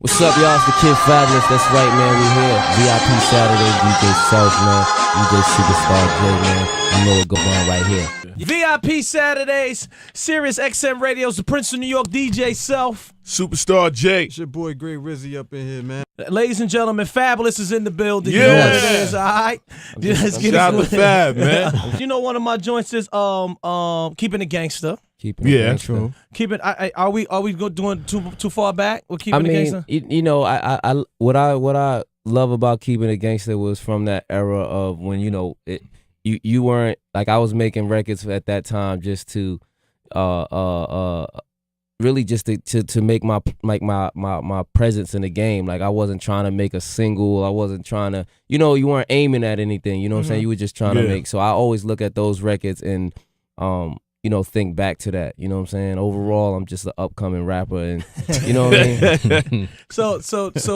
What's up, y'all? It's the Kid Fabolous. That's right, man. We here. VIP Saturday, DJ Self, man. DJ Superstar J, man. You know what go on right here. VIP Saturdays, Sirius XM Radio's the Prince of New York, DJ Self. Superstar J. It's your boy Great Rizzy up in here, man. Ladies and gentlemen, Fabolous is in the building. Yeah. You know what it is, all right? Shout out to Fab, man. You know one of my joints is Keeping It Gangster. Keeping it gangsta. True. Keeping are we doing too far back? We're keeping I mean, it gangster. you know, what I love about Keeping It Gangsta was from that era of when you weren't like I was making records at that time just to really just to make my presence in the game. Like I wasn't trying to make a single. I wasn't trying to, you weren't aiming at anything. You know what I'm saying? You were just trying to make. So I always look at those records and think back to that. You know what I'm saying? Overall, I'm just an upcoming rapper, and you know what I mean. So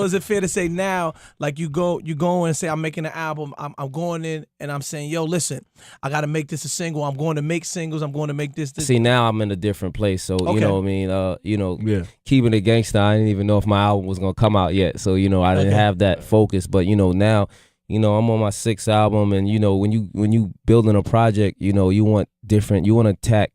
is it fair to say now, like you go in and say I'm making an album, I'm going in and I'm saying, yo, listen, I got to make this a single. I'm going to make singles. I'm going to make this. See, now I'm in a different place. So Okay. you know what I mean. Keeping It Gangsta, I didn't even know if my album was gonna come out yet. So I didn't have that focus. But now. I'm on my 6th album, and when you building a project, you want different. You want to attack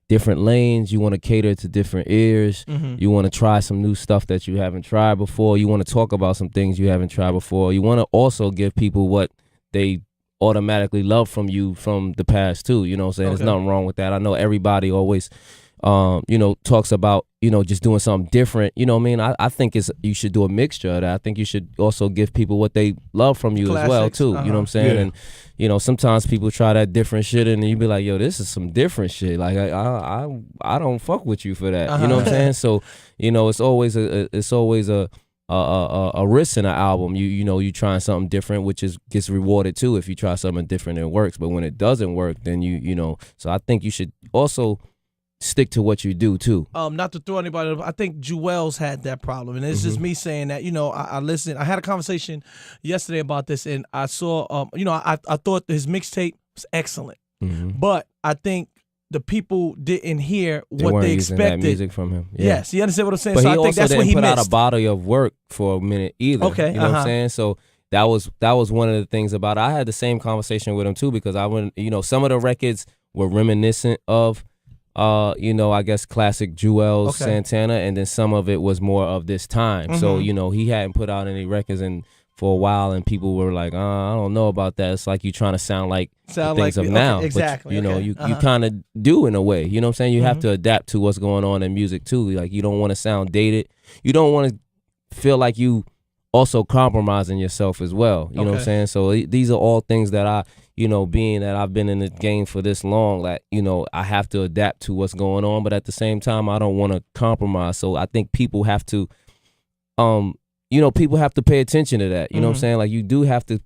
different lanes. You want to cater to different ears. You want to try some new stuff that you haven't tried before. You want to talk about some things you haven't tried before. You want to also give people what they automatically love from you from the past too. You know what I'm saying? Okay. There's nothing wrong with that. I know everybody always talks about, just doing something different. You know what I mean? I think you should do a mixture of that. I think you should also give people what they love from you as well, Classics. too. You know what I'm saying? Yeah. And, sometimes people try that different shit and you be like, yo, this is some different shit. Like, I don't fuck with you for that. You know what I'm saying? So, it's always a risk in an album. You trying something different, which gets rewarded too if you try something different and it works. But when it doesn't work, then so I think you should also stick to what you do too. Not to throw anybody, I think Juelz had that problem, and it's just me saying that. I listened. I had a conversation yesterday about this, and I saw. I thought his mixtape was excellent, but I think the people didn't hear what they expected. That music from him. Yeah. Yes, you understand what I'm saying. But so he I think also that's what didn't he put missed. out a body of work for a minute either. Okay, you know what I'm saying. So that was one of the things about it. I had the same conversation with him too because I went. Some of the records were reminiscent of. I guess classic Juelz, Santana, and then some of it was more of this time. So, he hadn't put out any records for a while, and people were like, I don't know about that. It's like you trying to sound like the things of now. Exactly. But, you kind of do in a way. You know what I'm saying? You have to adapt to what's going on in music, too. Like, you don't want to sound dated. You don't want to feel like you also compromising yourself as well. You know what I'm saying? So these are all things that being that I've been in the game for this long, that, I have to adapt to what's going on, but at the same time, I don't want to compromise. So I think people have to, people have to pay attention to that. You know what I'm saying? Like you do have to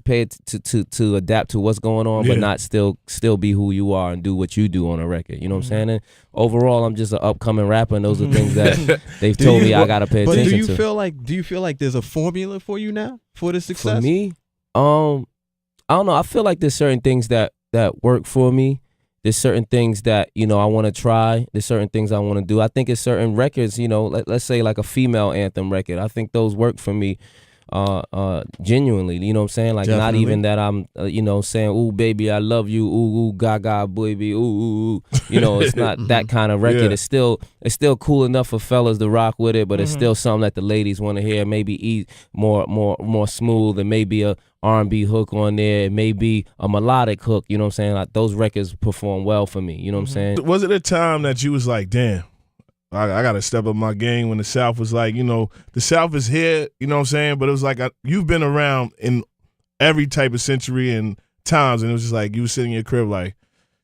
pay to adapt to what's going on, but not still be who you are and do what you do on a record. You know what I'm saying? And overall, I'm just an upcoming rapper, and those are things that they've told me I gotta pay attention to. Do you feel like there's a formula for you now for this success? For me, I don't know. I feel like there's certain things that work for me. There's certain things that, I want to try. There's certain things I want to do. I think it's certain records, let's say like a female anthem record. I think those work for me genuinely. You know what I'm saying? Like Definitely. not even that I'm, saying, ooh, baby, I love you. Ooh, gaga, baby. Ooh. It's not that kind of record. Yeah. It's still cool enough for fellas to rock with it, but it's still something that the ladies want to hear. Maybe more smooth, and maybe a R&B hook on there, maybe a melodic hook, you know what I'm saying? Like those records perform well for me, you know what I'm saying? Was it a time that you was like, damn, I got to step up my game when the South was like, the South is here, you know what I'm saying? But it was like, you've been around in every type of century and times, and it was just like you were sitting in your crib like,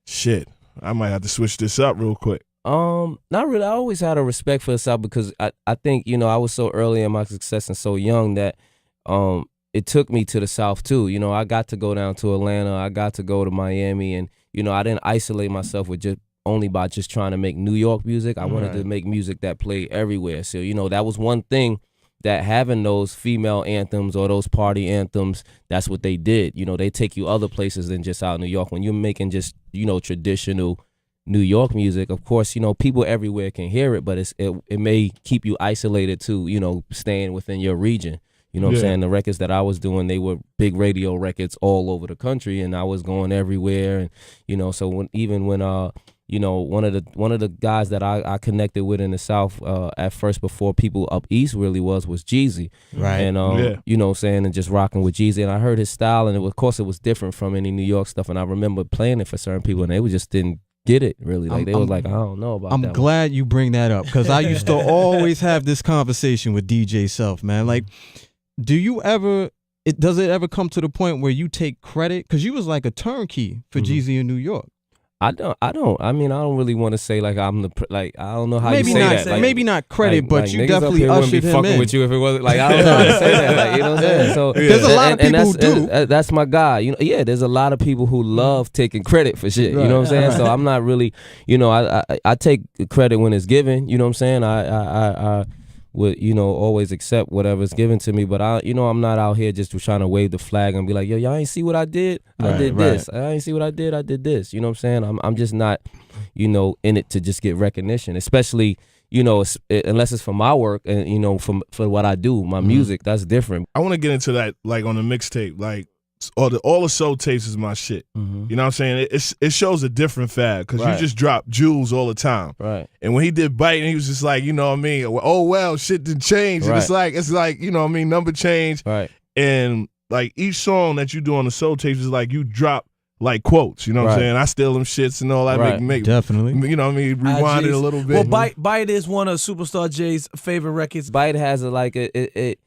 shit, I might have to switch this up real quick. Not really. I always had a respect for the South because I think, I was so early in my success and so young that it took me to the South too. I got to go down to Atlanta. I got to go to Miami, and I didn't isolate myself with only by just trying to make New York music. I wanted to make music that played everywhere. So that was one thing that having those female anthems or those party anthems, that's what they did. They take you other places than just out in New York. When you're making just traditional New York music, of course, people everywhere can hear it, but it may keep you isolated to, staying within your region. You know what I'm saying? The records that I was doing, they were big radio records all over the country, and I was going everywhere. And, so when one of the guys that I connected with in the South at first before people up east really was Jeezy. Right. And, you know what I'm saying, and just rocking with Jeezy. And I heard his style, and of course it was different from any New York stuff. And I remember playing it for certain people, and they just didn't get it really. Like they was like, I don't know about that. I'm glad you bring that up, because I used to always have this conversation with DJ Self, man. Like, does it ever come to the point where you take credit? Because you was like a turnkey for Jeezy in New York. I don't. I mean, I don't really want to say like I'm I don't know how maybe you say not, that. Like, maybe not credit, but like you definitely wouldn't be ushered him fucking in. with you if it wasn't like, I don't know how to say that. Like, you know what I'm saying? So there's a lot of people who do. That's my guy. There's a lot of people who love taking credit for shit. Right. You know what I'm saying? So I'm not really, I take credit when it's given. You know what I'm saying? I would always accept whatever's given to me, but I'm not out here just trying to wave the flag and be like, yo, y'all ain't see what I did? I did this. I ain't see what I did this. You know what I'm saying? I'm just not in it to just get recognition, especially unless it's for my work and for what I do, my music. That's different. I want to get into that, like on the mixtape, like all the soul tapes is my shit. You know what I'm saying? It shows a different Fab, because you just drop Juelz all the time. Right. And when he did Bite, and he was just like, you know what I mean? Oh well, shit didn't change. And it's like you know what I mean? Number change. Right. And like each song that you do on the soul tapes is like you drop like quotes. You know what I'm saying? I steal them shits and all that. Make definitely. You know what I mean? Rewind it a little bit. Well, Bite is one of Superstar J's favorite records. Bite has it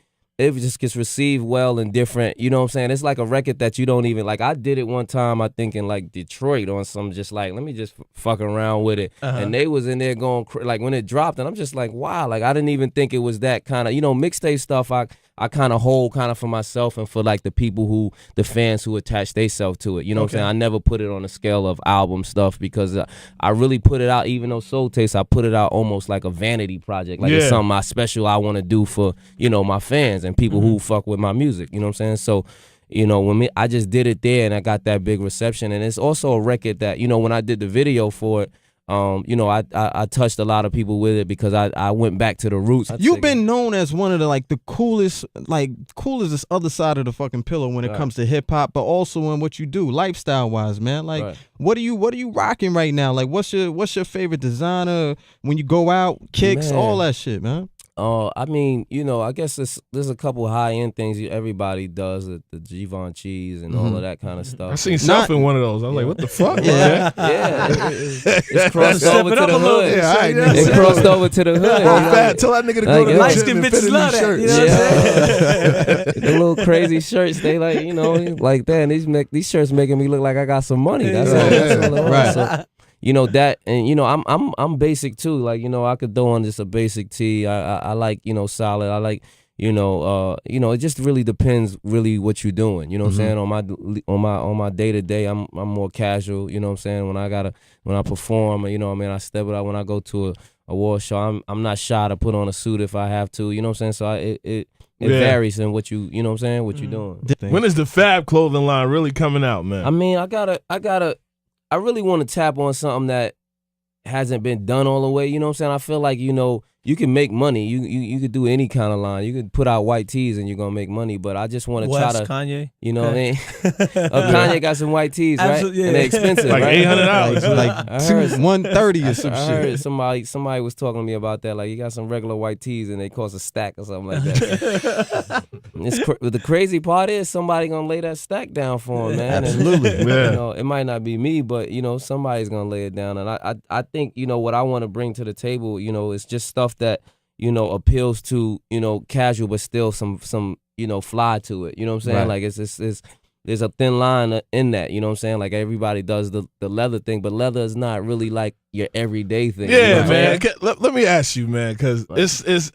just gets received well and different. You know what I'm saying? It's like a record that you don't even, like, I did it one time, I think in like Detroit on some just like, let me just fuck around with it. And they was in there going, like when it dropped, and I'm just like, wow, like I didn't even think it was that kind of, mixtape stuff I kind of hold kind of for myself and for like the fans who attach themselves to it. You know what I'm saying? I never put it on the scale of album stuff, because I really put it out, even though Soul Taste, I put it out almost like a vanity project. Like it's something special I want to do for, my fans and people who fuck with my music. You know what I'm saying? So, I just did it there and I got that big reception. And it's also a record that, when I did the video for it, I touched a lot of people with it, because I went back to the roots. You've been known as one of the coolest, cool as this other side of the fucking pillow when it comes to hip hop, but also in what you do, lifestyle wise, man. Like, what are you rocking right now? Like, what's your favorite designer when you go out, kicks, all that shit, man? I mean, I guess there's a couple high-end things everybody does, the Givenchy's and all of that kind of stuff. I seen Self in one of those. I was like, what the fuck? Yeah. It's crossed over to the hood. It crossed over to the hood. Tell that nigga to go to the gym and fit in these shirts. You know what I'm saying? The little crazy shirts, they like, like that. And these shirts making me look like I got some money. That's all. Right. So, that, and I'm basic too. Like, I could throw on just a basic tee. I like, solid. I like, it just really depends really what you're doing. You know what I'm saying? On my day to day, I'm more casual. You know what I'm saying? When I perform, I step it out. When I go to a award show, I'm not shy to put on a suit if I have to. You know what I'm saying? So it varies in what you know what I'm saying, what you're doing. When is the Fab clothing line really coming out, man? I mean, I really want to tap on something that hasn't been done all the way. You know what I'm saying? I feel like, you can make money. You could do any kind of line. You could put out white tees and you're going to make money. But I just want to try to. Kanye. You know what I mean? Kanye got some white tees, right? Absolutely, And they're expensive, like right? $800. Like $130 or some I shit. heard somebody was talking to me about that. Like, you got some regular white tees and they cost a stack or something like that. The crazy part is somebody going to lay that stack down for him, man. Absolutely. And, it might not be me, but, somebody's going to lay it down. And I think, what I want to bring to the table, is just stuff that, appeals to, casual, but still some fly to it. You know what I'm saying? Right. Like there's a thin line in that. You know what I'm saying? Like everybody does the leather thing, but leather is not really like your everyday thing. Yeah, man. Let me ask you, man, because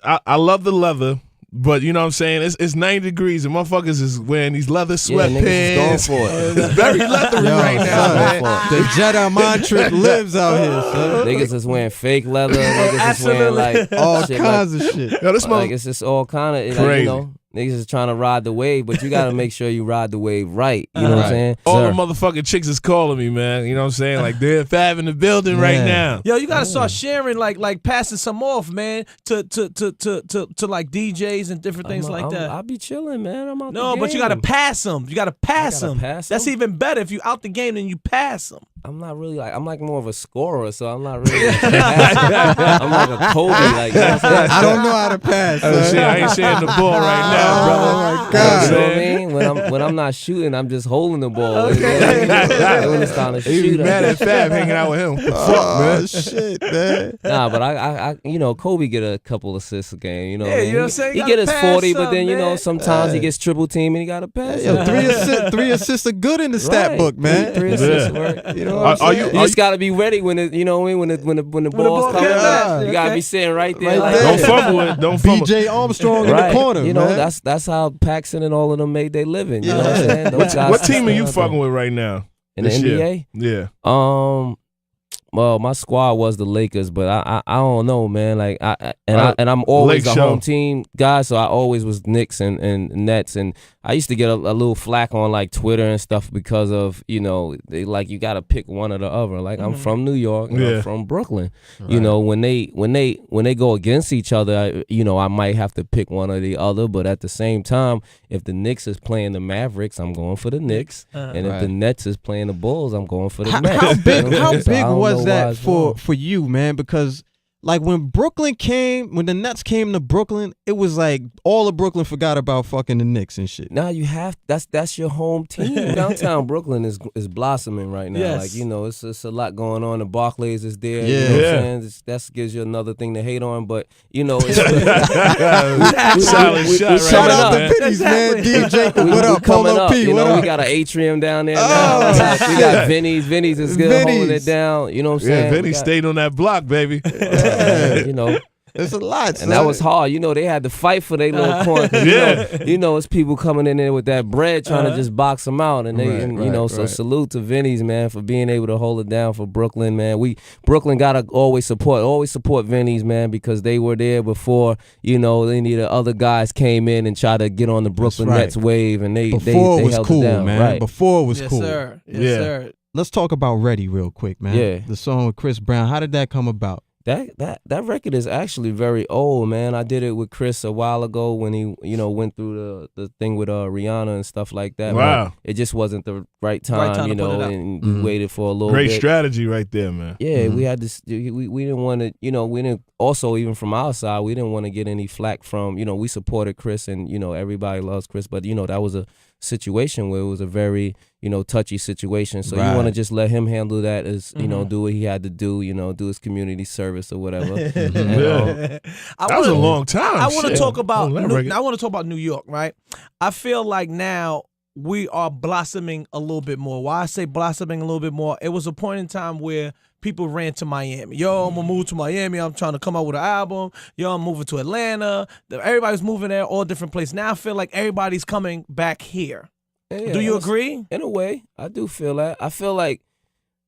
I love the leather. But you know what I'm saying? It's 90 degrees and motherfuckers is wearing these leather sweatpants. Niggas is going for it. It's very leathery right now, man. The Jedi mind trick lives out here, son. Niggas is wearing fake leather. Niggas is wearing like all shit kinds like, of shit. Yo, this like it's just all kind of crazy. Niggas is trying to ride the wave, but you got to make sure you ride the wave right. You know what I'm saying? All the motherfucking chicks is calling me, man. You know what I'm saying? Like, they're Fab in the building right now. Yo, you got to start sharing, like passing some off, man, to like DJs and different things like that. I'll be chilling, man. I'm out the No, but you got to pass them. You got to pass them. That's them? even better if you out the game, then you pass them. I'm not really I'm like more of a scorer, so I'm not really. I'm like a Kobe, like. You know what I'm saying? I don't know how to pass. I ain't sharing the ball right now, brother. Oh my God! You know what I mean? When I'm not shooting, I'm just holding the ball. Okay. When it's time to shoot, He mad at Fab hanging out with him. What the fuck, man? Shit, man. Nah, but I you know, Kobe get a couple assists a game. You know, Yeah, you know what I'm saying? He get his 40, but then you know, man. sometimes he gets triple team and he got to pass. Yo, three assists are good in the stat book, man. Three assists work. You know what I'm saying? You just gotta be ready when it, you know, when the ball's coming back. You gotta be sitting right there. Right like, there. Don't fumble it. Don't fumble. BJ Armstrong in right. the corner. You know, man. that's how Paxson and all of them made their living. You know what I'm saying? Those guys What team are you fucking with right now? in the NBA? Yeah. Well, my squad was the Lakers, but I don't know, man. Like I'm always a home team guy, so I always was Knicks and Nets, and I used to get a little flack on like Twitter and stuff because of, you know, they like you got to pick one or the other. Like I'm from New York, and I'm from Brooklyn. Right. You know, when they go against each other, you know, I might have to pick one or the other. But at the same time, if the Knicks is playing the Mavericks, I'm going for the Knicks, and if the Nets is playing the Bulls, I'm going for the Nets. How big? You know How so big was that wrong. for you, man? Because like when the Nets came to Brooklyn, it was like all of Brooklyn forgot about fucking the Knicks and shit. Now you have that's your home team. Downtown Brooklyn is blossoming right now. Yes. Like, you know, it's a lot going on. The Barclays is there. Yeah. You know what I'm saying? That gives you another thing to hate on. But you know, it's Solid shot Shout out man. to Vinny's, man. DJ, what up? coming Polo up. P, You what know, up? we got an atrium down there. Oh, Now. We got Vinny's. Vinny's is good holding it Vinny's. down. You know what I'm saying? Yeah, Vinny stayed on that block, baby. You know. It's a lot, And that was hard. You know, they had to fight for their little coin. You know, it's people coming in there with that bread trying to just box them out. And so salute to Vinny's, man, for being able to hold it down for Brooklyn, man. Brooklyn got to always support Vinny's, man, because they were there before, you know, other guys came in and tried to get on the Brooklyn Nets wave. And they was held cool, it down. man. Right. Before it was Yes, cool. Sir. Yes, sir. Let's talk about Ready real quick, man. Yeah. The song with Chris Brown. How did that come about? That record is actually very old, man. I did it with Chris a while ago when he, you know, went through the thing with Rihanna and stuff like that. Wow. Man. It just wasn't the right time, you know, and we waited for a little Great bit. strategy right there, man. Yeah, we had this. We didn't want to, you know, we didn't. Also, even from our side, we didn't want to get any flack from, you know, we supported Chris, and you know, everybody loves Chris, but you know, that was a situation where it was a very, you know, touchy situation. So you want to just let him handle that, as you know, do what he had to do, you know, do his community service or whatever. And, That was a long time. I want to talk about. record. I want to talk about New York, right? I feel like now we are blossoming a little bit more. Why I say blossoming a little bit more? It was a point in time where people ran to Miami. Yo, I'm gonna move to Miami. I'm trying to come out with an album. Yo, I'm moving to Atlanta. Everybody's moving there, all different places. Now I feel like everybody's coming back here. Yeah, Do you agree? In a way, I do feel that. I feel like,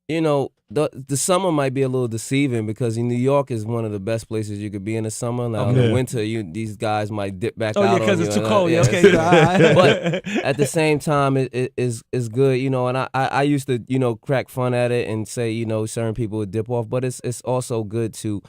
you know, the summer might be a little deceiving because New York is one of the best places you could be in the summer. Now in the winter, these guys might dip back out. Oh yeah, because it's too cold. Yeah, Okay, but at the same time, it is good, you know. And I used to, you know, crack fun at it and say, you know, certain people would dip off, but it's also good to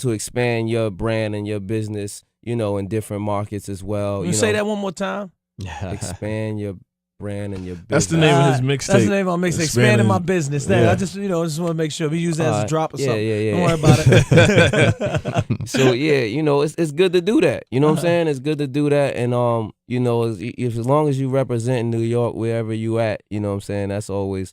expand your brand and your business, you know, in different markets as well. You say that one more time. Expand your brand and your business. That's the name of his mixtape. That's the name of my mixtape. Expanding my business. I just want to make sure we use that as a drop or something. Yeah. Don't worry about it. So yeah, you know, it's good to do that. You know what I'm saying? It's good to do that, and you know, as long as you represent New York wherever you at, you know what I'm saying. That's always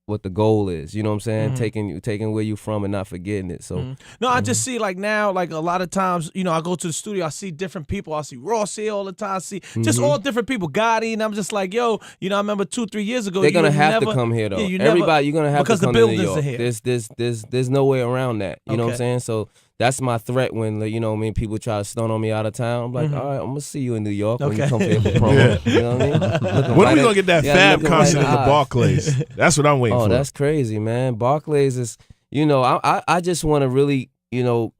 what the goal is, you know what I'm saying? Taking where you from and not forgetting it. So no, I just see like now, like a lot of times, you know, I go to the studio, I see different people. I see Ross here all the time. I see just all different people, Gotti, and I'm just like, yo, you know, I remember 2-3 years ago. They're gonna have to come here though. Everybody, you're gonna have to come to New York. Are here. There's no way around that. You know what I'm saying? So that's my threat when, you know what I mean, people try to stun on me out of town. I'm like, all right, I'm going to see you in New York when you come here for promo. You know what I mean? When are we going to get that Fab concert in the Barclays? That's what I'm waiting for. Oh, that's crazy, man. Barclays is, you know, I just want to really, you know,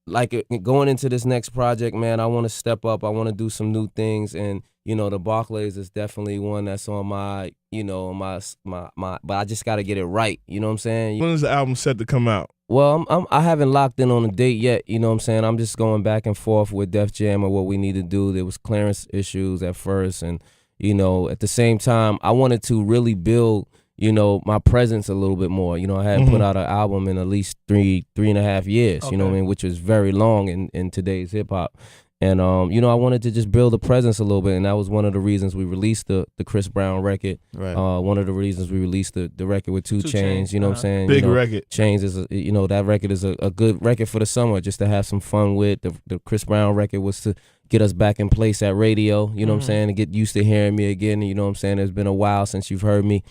like going into this next project, man, I want to step up. I want to do some new things, and the Barclays is definitely one that's on my, my. But I just got to get it right. You know what I'm saying? When is the album set to come out? Well, I haven't locked in on a date yet. You know what I'm saying? I'm just going back and forth with Def Jam and what we need to do. There was clearance issues at first, and at the same time, I wanted to really build, my presence a little bit more. I hadn't put out an album in at least 3.5 years. Okay. You know what I mean? Which was very long in today's hip hop. And I wanted to just build a presence a little bit, and that was one of the reasons we released the Chris Brown record. Right. One of the reasons we released the record with 2 Chainz. You know what I'm saying? Big record. Chainz is that record is a good record for the summer, just to have some fun with. The Chris Brown record was to get us back in place at radio. You know what I'm saying? To get used to hearing me again. You know what I'm saying? It's been a while since you've heard me.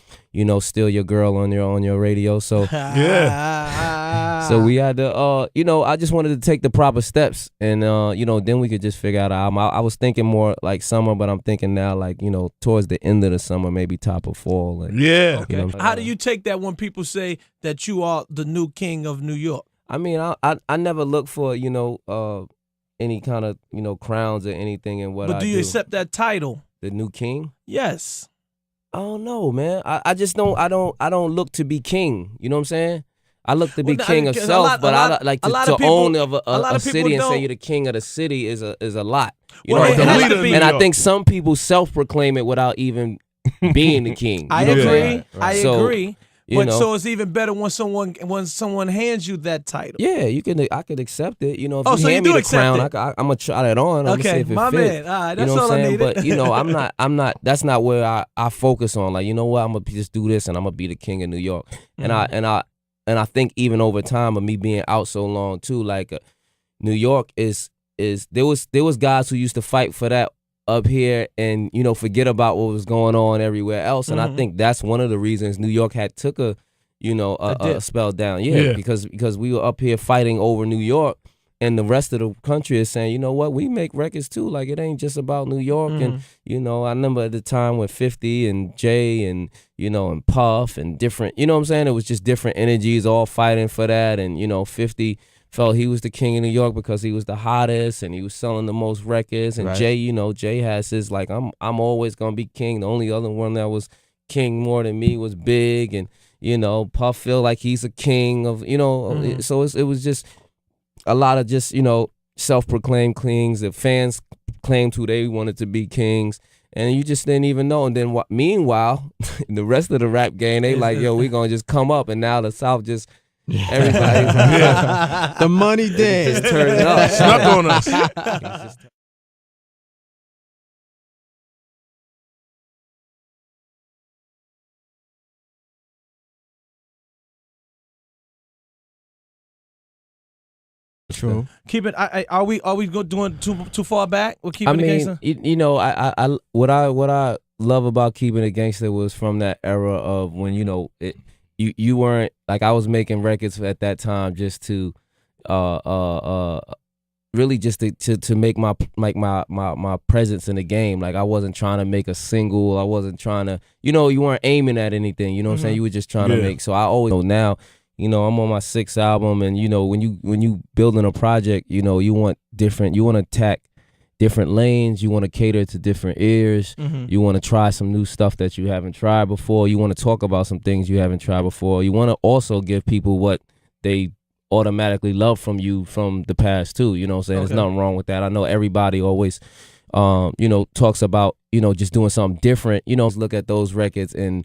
Still your girl on your radio. So yeah. So we had to, I just wanted to take the proper steps, and then we could just figure out an album. I was thinking more like summer, but I'm thinking now like towards the end of the summer, maybe top of fall. Like, yeah. Okay. How do you take that when people say that you are the new king of New York? I mean, I never look for any kind of crowns or anything in what I do. But do you accept that title? The new king? Yes. I don't know, man. I just don't. I don't look to be king. You know what I'm saying? I look to be king of self, but I like to own a city and say you're the king of the city is a lot. You know what I'm saying? And I think some people self-proclaim it without even being the king. I agree. I agree. But so it's even better when someone hands you that title. Yeah, I could accept it. If so you hand me the crown, it. I'm gonna try that on. I'm gonna see if it my fit. man. All right, that's all I needed. But I'm not. That's not where I focus on. Like, I'm gonna just do this, and I'm gonna be the king of New York. And I think even over time of me being out so long too, like New York is there was guys who used to fight for that up here and forget about what was going on everywhere else, and I think that's one of the reasons New York had took a spell down. Yeah, because we were up here fighting over New York, and the rest of the country is saying, what, we make records too. Like, it ain't just about New York. And I remember at the time with 50 and Jay and and Puff and different, what I'm saying, it was just different energies all fighting for that. And 50 felt he was the king of New York because he was the hottest and he was selling the most records. And right. Jay, Jay has his like, I'm always gonna be king. The only other one that was king more than me was Big, and Puff feel like he's a king of so it was just a lot of just self-proclaimed kings. The fans claimed who they wanted to be kings, and you just didn't even know. And then meanwhile, the rest of the rap game, they like, yo, we gonna just come up, and now the South just. Everybody's the money dance just turned up. Snuck on us. True. Keep it. Are we doing too far back? We're keeping it gangster. I what I love about Keeping It Gangster was from that era of when you weren't like, I was making records at that time just to really just to make my presence in the game. Like, I wasn't trying to make a single. I wasn't trying to you weren't aiming at anything. You know what I'm saying? You were just trying to make. So I always know now. I'm on my 6th album, and when you building a project, you want different. You want to attack different lanes. You want to cater to different ears. You want to try some new stuff that you haven't tried before. You want to talk about some things you haven't tried before. You want to also give people what they automatically love from you from the past too. You know what I'm saying? Okay. There's nothing wrong with that. I know everybody always, talks about, just doing something different. Look at those records and,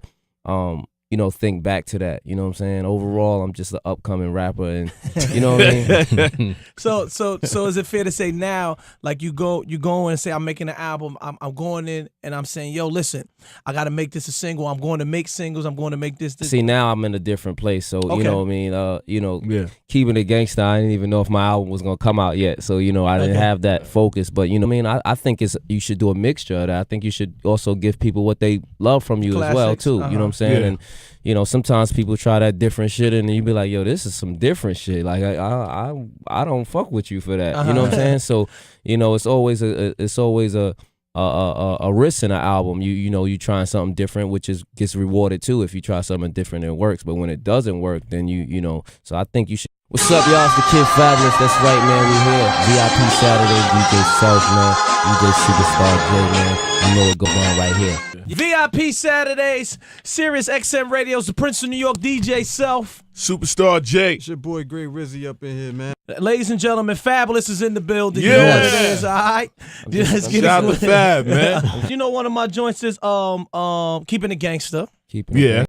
think back to that. You know what I'm saying? Overall, I'm just an upcoming rapper, and you know what I mean? So is it fair to say now, like you go in and say, I'm making an album, I'm going in and I'm saying, yo, listen, I got to make this a single. I'm going to make singles. I'm going to make this. See, now I'm in a different place. So, okay. You know what I mean? Keeping It Gangsta, I didn't even know if my album was going to come out yet. So, I didn't have that focus. But, I think you should do a mixture of that. I think you should also give people what they love from you as well, too. You know what I'm saying? Yeah. And, sometimes people try that different shit, and you be like, yo, this is some different shit. Like, I don't fuck with you for that. You know what I'm saying? So, it's always a risk in an album. You trying something different, which gets rewarded too if you try something different and it works. But when it doesn't work, then so I think you should What's up, y'all? It's the Kid Fabolous. That's right, man. We here. VIP Saturday, DJ Self, man. DJ Superstar J, man. You know what goes on right here. VIP Saturdays, Sirius XM Radio's the Prince of New York, DJ Self. Superstar J. It's your boy Great Rizzy up in here, man. Ladies and gentlemen, Fabolous is in the building. Yeah. You know what it is, all right? Let's get Shout it. out to Fab, man. You know one of my joints is Keeping It Gangsta. Keeping it